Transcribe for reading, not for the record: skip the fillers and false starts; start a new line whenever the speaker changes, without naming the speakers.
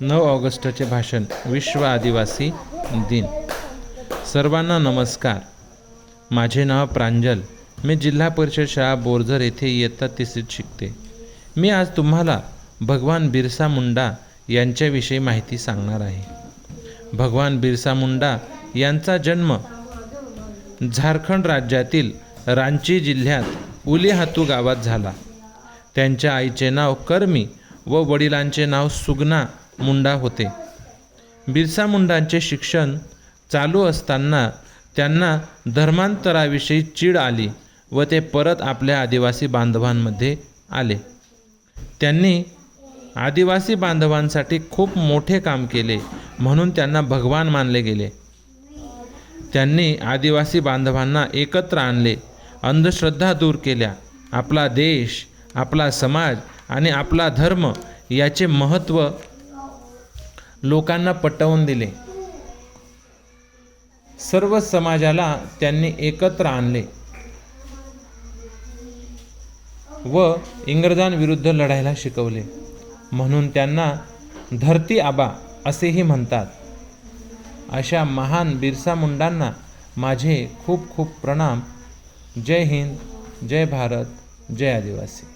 9 ऑगस्टचे भाषण विश्व आदिवासी दिन। सर्वांना नमस्कार। माझे नाव प्रांजल। मी जिल्हा परिषद शाळा बोरझर येथे इयत्ता 3रीत शिकते। मी आज तुम्हाला भगवान बिरसा मुंडा यांच्याविषयी माहिती सांगणार आहे। भगवान बिरसा मुंडा यांचा जन्म झारखंड राज्यातील रांची जिल्ह्यात उलीहातू गावात झाला। त्यांच्या आईचे नाव कर्मी व वडिलांचे नाव सुगना मुंडा होते। बिरसा मुंडांचे शिक्षण चालू असताना त्यांना धर्मांतराविषयी चीड आली व ते परत आपल्या आदिवासी बांधवांमध्ये आले। त्यांनी आदिवासी बांधवांसाठी खूप मोठे काम केले, म्हणून त्यांना भगवान मानले गेले। त्यांनी आदिवासी बांधवांना एकत्र आणले, अंधश्रद्धा दूर केल्या, आपला देश, आपला समाज आणि आपला धर्म याचे महत्त्व लोकांना पटवून दिले। सर्व समाजाला त्यांनी एकत्र आणले व इंग्रजांविरुद्ध लढायला शिकवले, म्हणून त्यांना धरती आबा असेही म्हणतात। अशा महान बिरसा मुंडांना माझे खूप खूप प्रणाम। जय हिंद, जय भारत, जय आदिवासी।